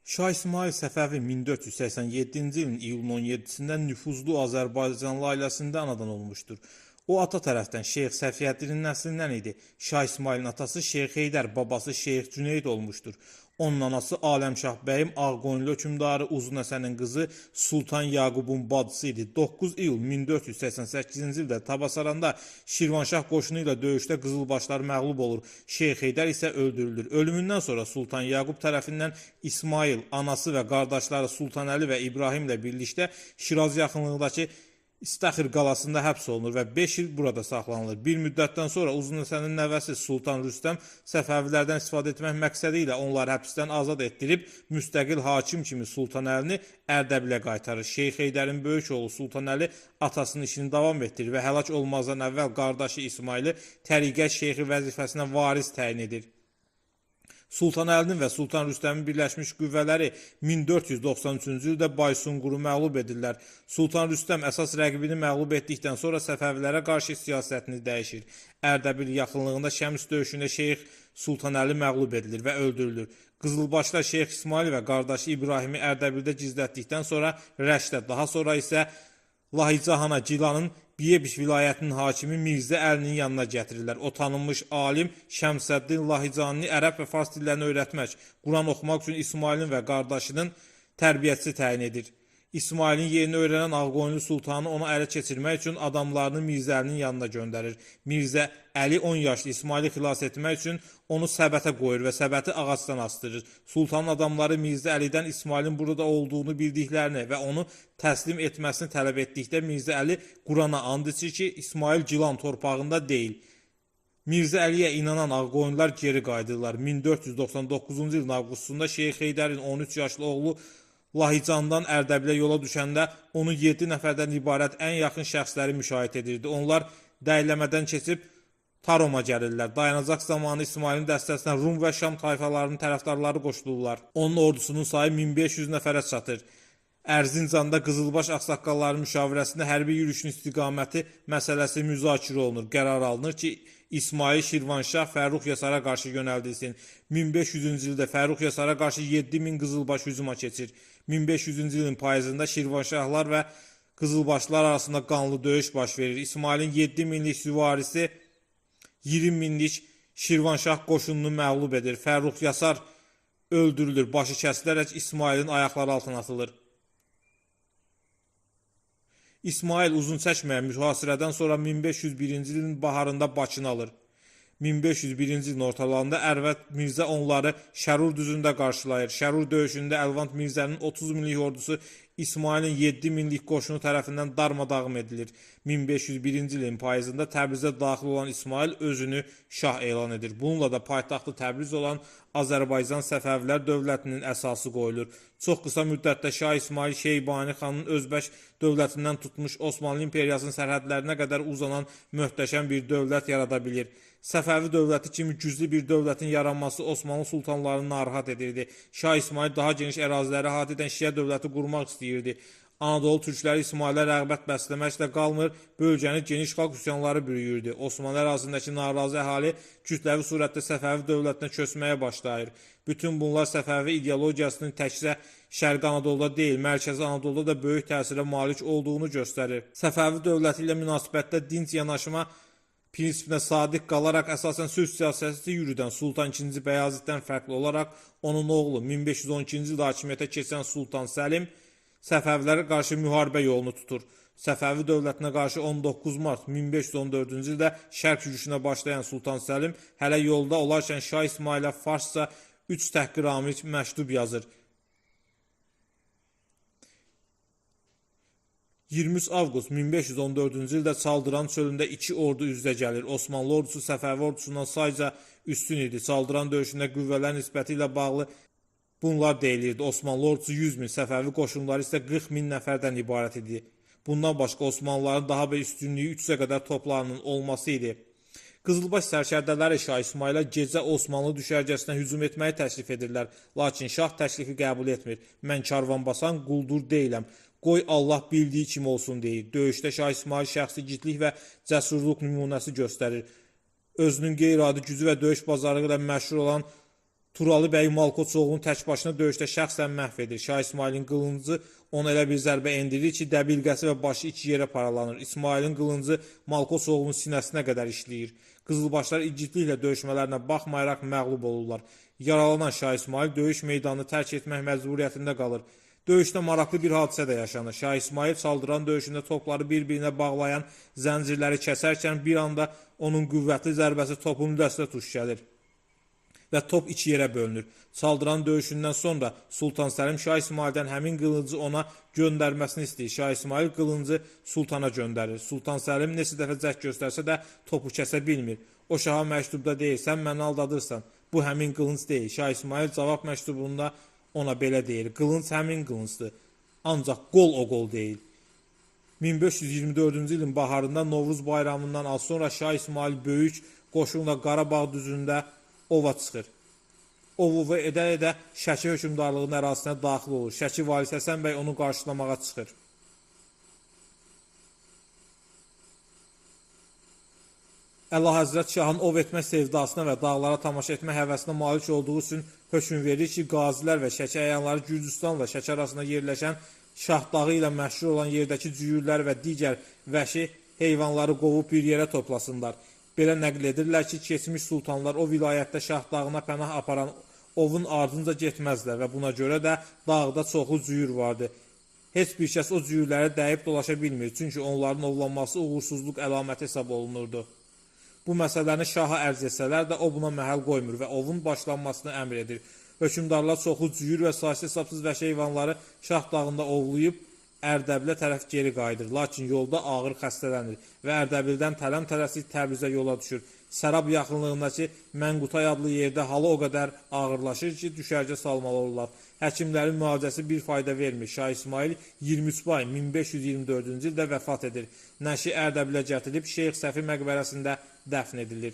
Şah İsmail Səfəvi 1487-ci ilin iyulun 17-sindən nüfuzlu Azərbaycanlı ailəsində anadan olmuşdur. O ata tərəfdən Şeyx Səfiyyəddinin nəslindən idi. Şah İsmailin atası Şeyx Heydər, babası Şeyx Cüneyd olmuşdur. Onun anası Aləmşah bəyim Ağqoyunlu hökmdarı Uzun Həsənin qızı Sultan Yaqubun bacısı idi. 9 iyul 1488-ci ildə Təbəssəranda Şirvanşah qoşunu ilə döyüşdə qızılbaşlar məğlub olur. Şeyx Heydər isə öldürülür. Ölümündən sonra Sultan Yaqub tərəfindən İsmail, anası və qardaşları Sultan Əli və İbrahim ilə birlikdə Şiraz yaxınlığındakı İstaxır qalasında həbs olunur və 5 il burada saxlanılır. Bir müddətdən sonra Uzun Həsənin nəvəsi Sultan Rüstəm Səfəvilərdən istifadə etmək məqsədi ilə onları həbsdən azad etdirib, müstəqil hakim kimi Sultan Əlini Ərdəbilə qaytarır. Şeyx Heydərin böyük oğlu Sultan Əli atasının işini davam etdirir və həlak olmazdan əvvəl qardaşı İsmaili təriqət şeyxi vəzifəsinə varis təyin edir. Sultan Əlinin və Sultan Rüstəmin birləşmiş qüvvələri 1493-cü ildə Baysunquru məğlub edirlər. Sultan Rüstəm əsas rəqibini məğlub etdikdən sonra Səfəvilərə qarşı siyasətini dəyişir. Ərdəbil yaxınlığında Şəms döyüşündə Şeyx Sultan Əli məğlub edilir və öldürülür. Qızılbaşlar Şeyx İsmail və qardaşı İbrahimi Ərdəbildə gizlətdikdən sonra Rəşdə, daha sonra isə Lahicahana Gilanın Biyebiş vilayətinin hakimi Mirzə Əlinin yanına gətirirlər. O tanınmış alim Şəmsəddin Lahicanini ərəb və fars dillərini öyrətmək, Quran oxumaq üçün İsmailin və qardaşının tərbiyəçisi təyin edir. İsmailin yerini öyrənən Ağqoyunlu sultanı ona ələ keçirmək üçün adamlarını Mirzə Əlinin yanına göndərir. Mirzə Əli 10 yaşlı İsmaili xilas etmək üçün onu səbətə qoyur və səbəti ağacdan asdırır. Sultanın adamları Mirzə Əlidən İsmailin burada olduğunu bildiklərini və onu təslim etməsini tələb etdikdə Mirzə Əli Qurana and içir ki, İsmail Gilan torpağında deyil. Mirzə Əliyə inanan Ağqoyunlular geri qayıdırlar. 1499-cu ilin avqustunda Şeyx Heydərin 13 yaşlı oğlu Lahicandan Ərdəbilə yola düşəndə onu 7 nəfərdən ibarət ən yaxın şəxsləri müşahidə edirdi. Onlar dəyləmədən keçib Taroma gəlirlər. Dayanacaq zamanı İsmailin dəstəsinə Rum və Şam tayfalarının tərəfdarları qoşulurlar. Onun ordusunun sayı 1500 nəfərə çatır. Ərzincanda Qızılbaş ağsaqqalları müşavirəsində hərbi yürüşün istiqaməti məsələsi müzakirə olunur. Qərar alınır ki, İsmail Şirvanşah Fərrux Yasara qarşı yönəldilsin. 1500-cü ildə Fərrux Yasara qarşı 7000 Qızılbaş hücuma keçir. 1500-cü ilin payızında Şirvanşahlar və Qızılbaşlar arasında qanlı döyüş baş verir. İsmailin 7000-lik süvarisi 20.000-lik Şirvanşah qoşununu məğlub edir. Fərrux Yasar öldürülür, başı kəsilərək İsmailin ayaqları altına atılır. İsmail uzun çəkməyən mühasirədən sonra 1501-ci ilin baharında Bakını alır. 1501-ci ilin ortalarında Ərvəd Mirzə onları Şərur düzündə qarşılayır. Şərur döyüşündə Əlvand Mirzənin 30 minlik ordusu İsmailin 7 minlik qoşunu tərəfindən darmadağım edilir. 1501-ci ilin payızında Təbrizə daxil olan İsmail özünü şah elan edir. Bununla da paytaxtı Təbriz olan Azərbaycan Səfəvilər dövlətinin əsası qoyulur. Çox qısa müddətdə Şah İsmail Şeybani xanın Özbək dövlətindən tutmuş Osmanlı imperiyasının sərhədlərinə qədər uzanan möhtəşəm bir dövlət yarada bilir. Səfəvi dövləti kimi güclü bir dövlətin yaranması Osmanlı sultanlarını narahat edirdi. Şah İsmail daha geniş əraziləri əhatə edən Şiə dövləti qurmaq istəyirdi. Anadolu türkləri İsmailə rəğbət bəsləməklə qalmır, bölgəni geniş xalq üsyanları bürüyürdü. Osmanlı ərazisindəki narazı əhali kütləvi surətdə Səfəvi dövlətinə köçməyə başlayır. Bütün bunlar Səfəvi ideologiyasının təkcə Şərqi Anadoluda deyil, Mərkəzi Anadoluda da böyük təsirə malik olduğunu göstərir. Səfəvi dövləti ilə münasibətdə dinc yanaşma prinsipinə sadiq qalaraq əsasən sülh siyasəti yürüdən Sultan II. Bəyaziddən fərqli olaraq onun oğlu 1512-ci ildə hakimiyyətə keçən Sultan Səlim Səfəvilərə qarşı müharibə yolunu tutur. Səfəvi dövlətinə qarşı 19 mart 1514-cü ildə şərq yürüşünə başlayan Sultan Səlim hələ yolda olarkən Şah İsmailə farsça 3 təhqiramiz məktub yazır. 23 avqust 1514-cü ildə Çaldıran çölündə 2 ordu üzdə gəlir. Osmanlı ordusu Səfəvi ordusundan sayca üstün idi. Çaldıran döyüşündə qüvvələr nisbəti ilə bağlı bunlar deyilirdi. Osmanlı ordusu 100 min, Səfəvi qoşunları isə 40 min nəfərdən ibarət idi. Bundan başqa Osmanlıların daha bir üstünlüyü 300-ə qədər toplarının olması idi. Qızılbaş sərkərdələri Şah İsmailə gecə Osmanlı düşərgəsinə hücum etməyi təklif edirlər. Lakin Şah təklifi qəbul etmir. Mən karvanbasan quldur deyiləm. Qoy Allah bildiyi kimi olsun deyir. Döyüşdə Şah İsmail şəxsi igidlik və cəsurluq nümunəsi göstərir. Özünün qeyri-adi gücü və döyüş bacarığı ilə məşhur olan Turalı bəy Malkoçoğlunu tək başına döyüşdə şəxsən məhv edir. Şah İsmailin qılıncı ona elə bir zərbə endirir ki, dəbilqəsi və başı iki yerə paralanır. İsmailin qılıncı Malkoçoğlunun sinəsinə qədər işləyir. Qızılbaşlar igidliklə döyüşmələrinə baxmayaraq məğlub olurlar. Yaralanan Şah İsmail döyüş meydanını tərk etmək məcburiyyətində qalır. Döyüşdə maraqlı bir hadisə də yaşanır. Şah İsmail Çaldıran döyüşündə topları bir-birinə bağlayan zəncirləri kəsərkən bir anda onun qüvvətli zərbəsi topun lüləsinə tuş gəlir və top iki yerə bölünür. Çaldıran döyüşündən sonra Sultan Səlim Şah İsmaildən həmin qılıncı ona göndərməsini istəyir. Şah İsmail qılıncı sultana göndərir. Sultan Səlim neçə dəfə cəhd göstərsə də topu kəsə bilmir. O şaha məktubda deyir, sən məni aldadırsan, bu həmin qılınc deyil. Şah İsmail cavab məktubunda ona belə deyir, qılınc həmin qılıncdır, ancaq qol o qol deyil. 1524-cü ilin baharında Novruz bayramından az sonra Şah İsmail böyük qoşunla Qarabağ düzündə ova çıxır. Ovu edə-edə Şəki hökmdarlığının ərazisinə daxil olur. Şəki valisi Həsən bəy onu qarşılamağa çıxır. Əlahəzrət Şahın ov etmək sevdasına və dağlara tamaşa etmək həvəsinə malik olduğu üçün hökm verir ki, qazilər və Şəki əyanları Gürcüstanla Şəki arasında yerləşən Şahdağı ilə məşhur olan yerdəki cüyürlər və digər vəhşi heyvanları qovub bir yerə toplasınlar. Belə nəql edirlər ki, keçmiş sultanlar o vilayətdə Şahdağına pənah aparan ovun ardınca getməzlər və buna görə də dağda çoxlu cüyür vardı. Heç bir kəs o cüyürlərə dəyib dolaşa bilmir, çünki onların ovlanması uğursuzluq əlaməti hesab olunurdu. Bu məsələni şaha ərz etsələr də o buna məhəl qoymur və ovun başlanmasını əmr edir. Hökmdarlar çoxlu cüyür və saysız-hesabsız vəhşi heyvanları Şahdağında ovlayıb Ərdəbilə tərəf geri qayıdır, lakin yolda ağır xəstələnir və Ərdəbildən tələm-tələsik Təbrizə yola düşür. Sərab yaxınlığındakı Mənqutay adlı yerdə halı o qədər ağırlaşır ki, düşərgə salmalı olurlar. Həkimlərin müalicəsi bir fayda vermir. Şah İsmail 23 may 1524-cü ildə vəfat edir. Nəşi Ərdəbilə gətirilib Şeyx Səfi məqbərəsində dəfn edilir.